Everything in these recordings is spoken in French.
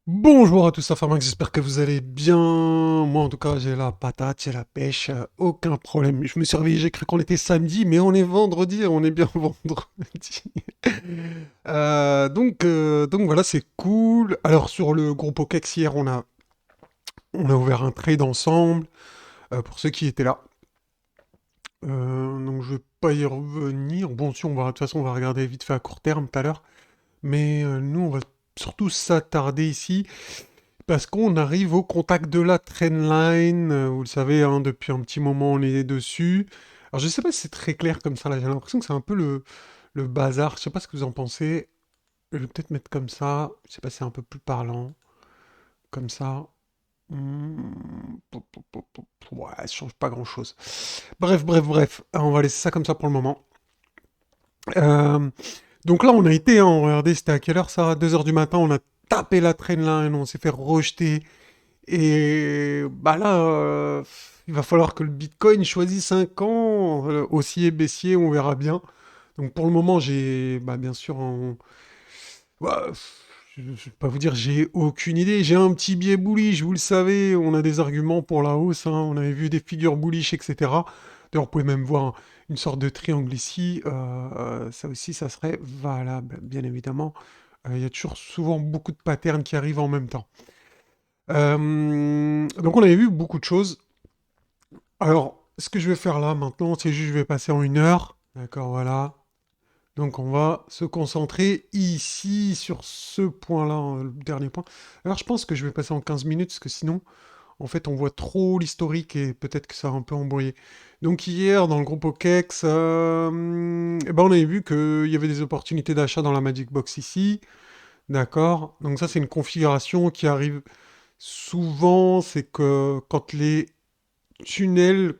Bonjour à tous, Max, j'espère que vous allez bien. Moi, en tout cas, j'ai la patate, j'ai la pêche, aucun problème. Je me suis réveillé, j'ai cru qu'on était samedi, mais on est vendredi, on est bien vendredi. Donc voilà, c'est cool. Alors, sur le groupe OKEX, hier, on a ouvert un trade ensemble, pour ceux qui étaient là. Donc, je vais pas y revenir. Bon, si, de toute façon, on va regarder vite fait à court terme tout à l'heure. Mais nous, on va surtout s'attarder ici. Parce qu'on arrive au contact de la trendline, vous le savez, hein, depuis un petit moment on est dessus. Alors je sais pas si c'est très clair comme ça, là j'ai l'impression que c'est un peu le bazar, je sais pas ce que vous en pensez. Je vais peut-être mettre comme ça, je sais pas si c'est un peu plus parlant, comme ça. Ouais, ça change pas grand-chose. Bref, on va laisser ça comme ça pour le moment. Euh, donc là on a été, hein, regardez, c'était à quelle heure ça? 2 heures du matin, on a tapé la trendline, on s'est fait rejeter. Et bah là, il va falloir que le Bitcoin choisisse un camp, haussier, baissier, on verra bien. Donc pour le moment, bah bien sûr, bah, je ne vais pas vous dire, j'ai aucune idée. J'ai un petit biais bullish, vous le savez, on a des arguments pour la hausse, hein. On avait vu des figures bullish, etc. D'ailleurs, vous pouvez même voir une sorte de triangle ici. Ça aussi, ça serait valable, bien évidemment. Il y a toujours souvent beaucoup de patterns qui arrivent en même temps. Donc on avait vu beaucoup de choses. Alors, ce que je vais faire là maintenant, c'est juste je vais passer en 1 heure. D'accord, voilà. Donc on va se concentrer ici sur ce point-là, le dernier point. Alors je pense que je vais passer en 15 minutes, parce que sinon, en fait, on voit trop l'historique et peut-être que ça va un peu embrouillé. Donc hier, dans le groupe OKEX, eh ben, on avait vu qu'il y avait des opportunités d'achat dans la Magic Box ici. D'accord. Donc ça, c'est une configuration qui arrive souvent, c'est que quand les tunnels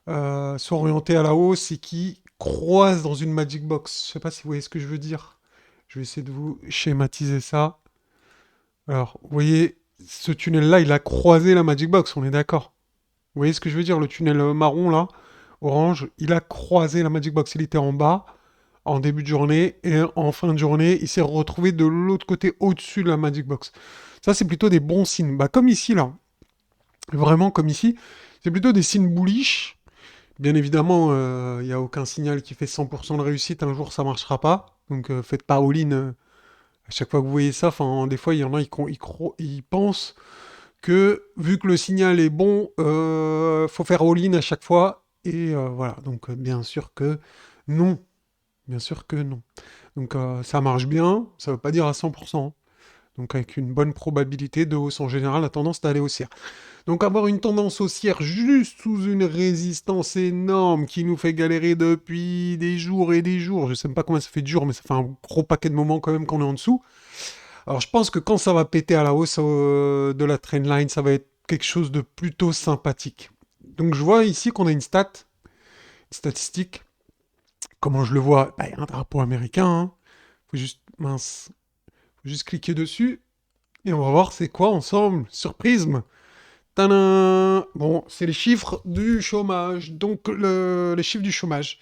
sont orientés à la hausse et qui croisent dans une Magic Box. Je sais pas si vous voyez ce que je veux dire. Je vais essayer de vous schématiser ça. Alors, vous voyez, ce tunnel-là, il a croisé la Magic Box, on est d'accord. Vous voyez ce que je veux dire? Le tunnel marron, là, orange, il a croisé la Magic Box. Il était en bas, en début de journée, et en fin de journée, il s'est retrouvé de l'autre côté, au-dessus de la Magic Box. Ça, c'est plutôt des bons signes. Bah, comme ici, là. Vraiment comme ici. C'est plutôt des signes bullish. Bien évidemment, il n'y a aucun signal qui fait 100% de réussite. Un jour, ça marchera pas. Donc, faites pas all-in à chaque fois que vous voyez ça. Enfin, des fois, il y en a, ils pensent que vu que le signal est bon, faut faire all-in à chaque fois. Et voilà. Donc, bien sûr que non. Bien sûr que non. Donc, ça marche bien. Ça veut pas dire à 100%. Donc, avec une bonne probabilité de hausse en général, la tendance d'aller haussière. Donc avoir une tendance haussière juste sous une résistance énorme qui nous fait galérer depuis des jours et des jours, je sais même pas combien ça fait de jours, mais ça fait un gros paquet de moments quand même qu'on est en dessous. Alors je pense que quand ça va péter à la hausse de la trendline, ça va être quelque chose de plutôt sympathique. Donc je vois ici qu'on a une statistique. Comment je le vois? Bah, il y a un drapeau américain, hein. Faut juste, mince, faut juste cliquer dessus et on va voir c'est quoi ensemble. Surprise! Tadam! Bon, c'est les chiffres du chômage. Donc, les chiffres du chômage.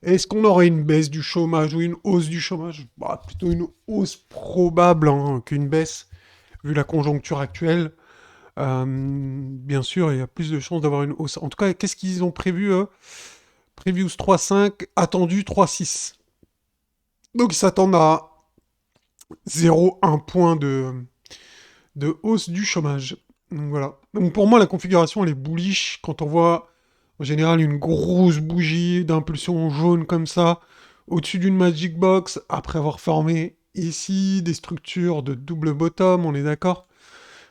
Est-ce qu'on aurait une baisse du chômage ou une hausse du chômage? Bah, plutôt une hausse probable, hein, qu'une baisse, vu la conjoncture actuelle. Bien sûr, il y a plus de chances d'avoir une hausse. En tout cas, qu'est-ce qu'ils ont prévu, eux? Previews 3,5, attendu 3,6. Donc, ils s'attendent à 0,1 point de hausse du chômage. Donc voilà. Donc pour moi, la configuration, elle est bullish quand on voit en général une grosse bougie d'impulsion jaune comme ça au-dessus d'une Magic Box après avoir formé ici des structures de double bottom, on est d'accord?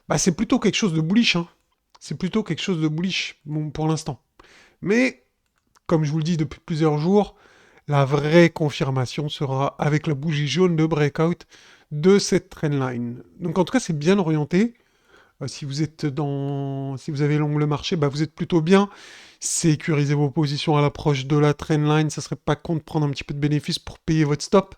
Bah c'est plutôt quelque chose de bullish, hein. C'est plutôt quelque chose de bullish, bon, pour l'instant. Mais, comme je vous le dis depuis plusieurs jours, la vraie confirmation sera avec la bougie jaune de breakout de cette trendline. Donc en tout cas, c'est bien orienté. Si vous avez long le marché, bah vous êtes plutôt bien. Sécurisez vos positions à l'approche de la trendline. Ça serait pas con de prendre un petit peu de bénéfice pour payer votre stop.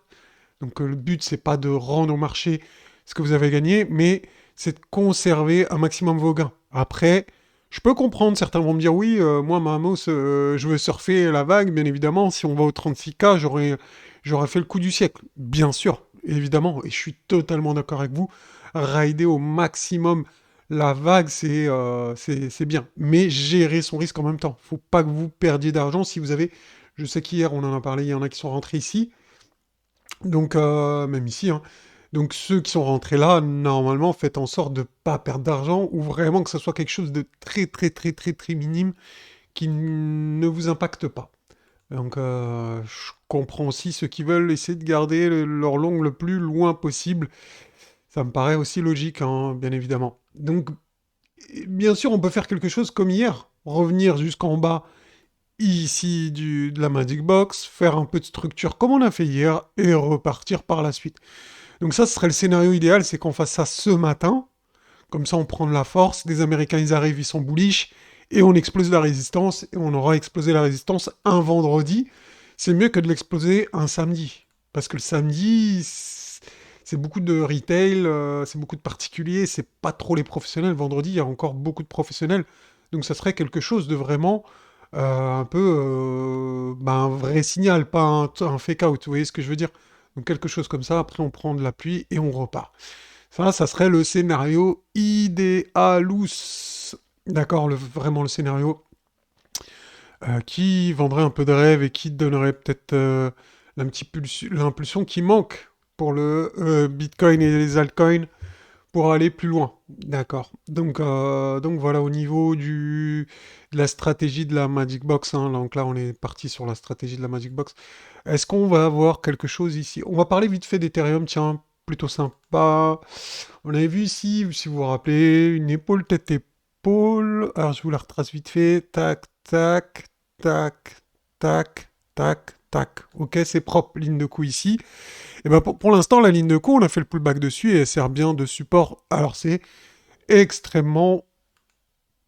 Donc le but c'est pas de rendre au marché ce que vous avez gagné, mais c'est de conserver un maximum vos gains. Après, je peux comprendre, certains vont me dire oui, moi Mamos, je veux surfer la vague, bien évidemment. Si on va au 36K, j'aurais fait le coup du siècle, bien sûr, évidemment, et je suis totalement d'accord avec vous. rider au maximum la vague, c'est bien. Mais gérer son risque en même temps. Faut pas que vous perdiez d'argent si vous avez... Je sais qu'hier, on en a parlé, il y en a qui sont rentrés ici. Donc, même ici, hein. Donc, ceux qui sont rentrés là, normalement, faites en sorte de pas perdre d'argent ou vraiment que ce soit quelque chose de très, très, très, très, très minime qui ne vous impacte pas. Donc, je comprends aussi ceux qui veulent essayer de garder leur longue le plus loin possible. Ça me paraît aussi logique, hein, bien évidemment. Donc, bien sûr, on peut faire quelque chose comme hier, revenir jusqu'en bas ici de la Magic Box, faire un peu de structure comme on a fait hier et repartir par la suite. Donc ça, ce serait le scénario idéal, c'est qu'on fasse ça ce matin. Comme ça, on prend de la force. Les Américains, ils arrivent, ils sont bullish. Et on explose la résistance. Et on aura explosé la résistance un vendredi. C'est mieux que de l'exploser un samedi. Parce que le samedi, c'est beaucoup de retail, c'est beaucoup de particuliers. C'est pas trop les professionnels. Vendredi, il y a encore beaucoup de professionnels. Donc ça serait quelque chose de vraiment un peu un vrai signal, pas un fake-out. Vous voyez ce que je veux dire? Donc quelque chose comme ça. Après, on prend de la pluie et on repart. Ça serait le scénario idéalus. D'accord, vraiment le scénario qui vendrait un peu de rêve et qui donnerait peut-être l'impulsion qui manque pour le Bitcoin et les altcoins pour aller plus loin. D'accord. Donc voilà, au niveau de la stratégie de la Magic Box, hein, donc là on est parti sur la stratégie de la Magic Box. Est-ce qu'on va avoir quelque chose ici? On va parler vite fait d'Ethereum, tiens, plutôt sympa. On avait vu ici, si vous vous rappelez, une épaule tête-épaule. Alors je vous la retrace vite fait. Tac, tac, tac, tac, tac, tac. Ok, c'est propre, ligne de coup ici. Et ben pour l'instant, la ligne de coup, on a fait le pullback dessus et elle sert bien de support. Alors c'est extrêmement,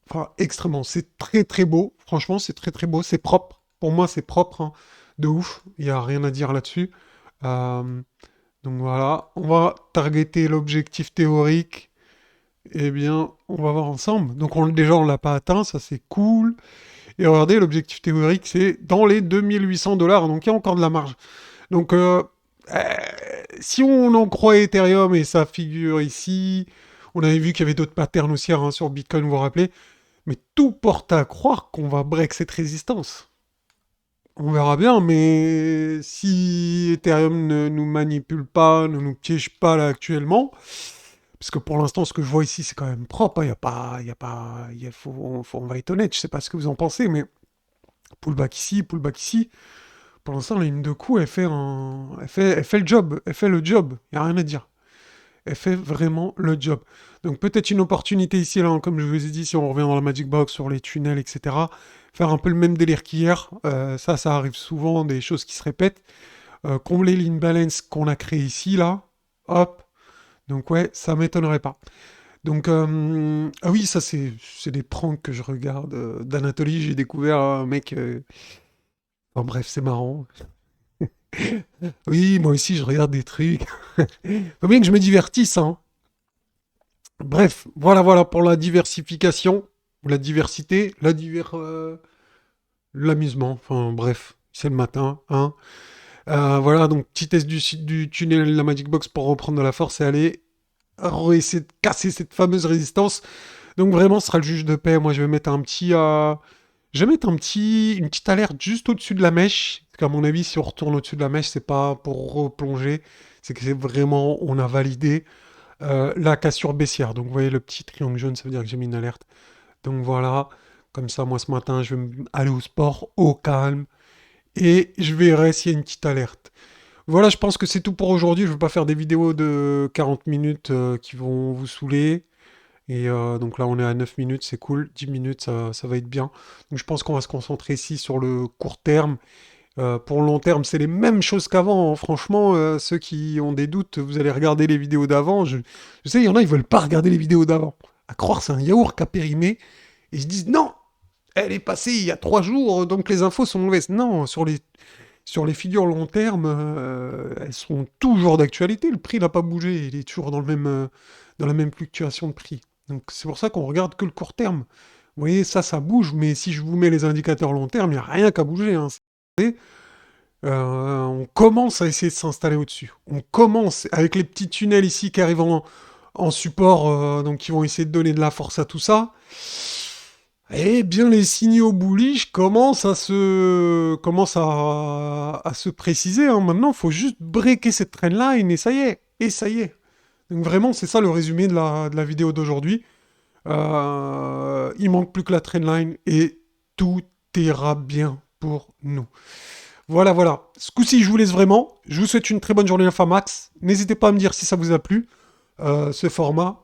enfin extrêmement, c'est très très beau. Franchement, c'est très très beau, c'est propre. Pour moi, c'est propre, hein, de ouf. Il n'y a rien à dire là-dessus. Euh, donc voilà, on va targeter l'objectif théorique. Eh bien, on va voir ensemble. Donc déjà, on l'a pas atteint, ça c'est cool. Et regardez, l'objectif théorique, c'est dans les 2800 $. Donc il y a encore de la marge. Donc, euh, si on en croit Ethereum et ça figure ici, on avait vu qu'il y avait d'autres patterns aussi, hein, sur Bitcoin, vous vous rappelez. Mais tout porte à croire qu'on va break cette résistance. On verra bien, mais si Ethereum ne nous manipule pas, ne nous piège pas là actuellement, parce que pour l'instant, ce que je vois ici, c'est quand même propre, hein. Il y a pas, il y a pas, on va être honnête. Je sais pas ce que vous en pensez, mais pullback ici, pullback ici. Pour l'instant, la ligne de coup, elle fait le job. Elle fait le job. Il n'y a rien à dire. Elle fait vraiment le job. Donc peut-être une opportunité ici, là, comme je vous ai dit, si on revient dans la Magic Box, sur les tunnels, etc. Faire un peu le même délire qu'hier. Ça arrive souvent, des choses qui se répètent. Combler l'inbalance qu'on a créé ici, là. Hop. Donc ouais, ça m'étonnerait pas. Donc, ah oui, ça c'est des pranks que je regarde d'Anatolie. J'ai découvert un mec. Enfin bref, c'est marrant. Oui, moi aussi je regarde des trucs. Faut bien que je me divertisse, hein. Bref, voilà pour la diversification, la diversité, l'amusement. Enfin bref, c'est le matin, hein. Voilà, donc petit test du tunnel de la Magic Box pour reprendre de la force et aller essayer de casser cette fameuse résistance. Donc vraiment, ce sera le juge de paix. Moi, je vais mettre une petite alerte juste au-dessus de la mèche. Parce qu'à mon avis, si on retourne au-dessus de la mèche, c'est pas pour replonger. C'est que c'est vraiment, on a validé la cassure baissière. Donc vous voyez le petit triangle jaune, ça veut dire que j'ai mis une alerte. Donc voilà, comme ça, moi ce matin, je vais aller au sport, au calme. Et je verrai s'il y a une petite alerte. Voilà, je pense que c'est tout pour aujourd'hui. Je ne veux pas faire des vidéos de 40 minutes qui vont vous saouler. Et donc là, on est à 9 minutes, c'est cool. 10 minutes, ça va être bien. Donc je pense qu'on va se concentrer ici sur le court terme. Pour le long terme, c'est les mêmes choses qu'avant, hein. Franchement, ceux qui ont des doutes, vous allez regarder les vidéos d'avant. Je sais, il y en a, ils veulent pas regarder les vidéos d'avant. À croire, c'est un yaourt qui a périmé. Et ils se disent, non, elle est passée il y a 3 jours, donc les infos sont mauvaises. Non, sur les figures long terme, elles sont toujours d'actualité. Le prix n'a pas bougé. Il est toujours dans la même fluctuation de prix. Donc c'est pour ça qu'on regarde que le court terme. Vous voyez, ça bouge, mais si je vous mets les indicateurs long terme, il n'y a rien qu'à bouger, hein. On commence à essayer de s'installer au-dessus. On commence avec les petits tunnels ici qui arrivent en support, donc qui vont essayer de donner de la force à tout ça. Eh bien, les signaux bullish commencent à se préciser, hein. Maintenant, il faut juste breaker cette trendline et ça y est. Et ça y est. Donc vraiment, c'est ça le résumé de la vidéo d'aujourd'hui. Il manque plus que la trendline et tout ira bien pour nous. Voilà, voilà. Ce coup-ci, je vous laisse vraiment. Je vous souhaite une très bonne journée Infamax. N'hésitez pas à me dire si ça vous a plu. Ce format,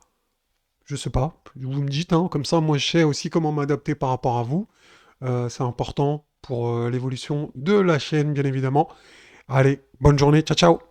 je sais pas. Vous me dites, hein, comme ça, moi, je sais aussi comment m'adapter par rapport à vous. C'est important pour l'évolution de la chaîne, bien évidemment. Allez, bonne journée. Ciao, ciao.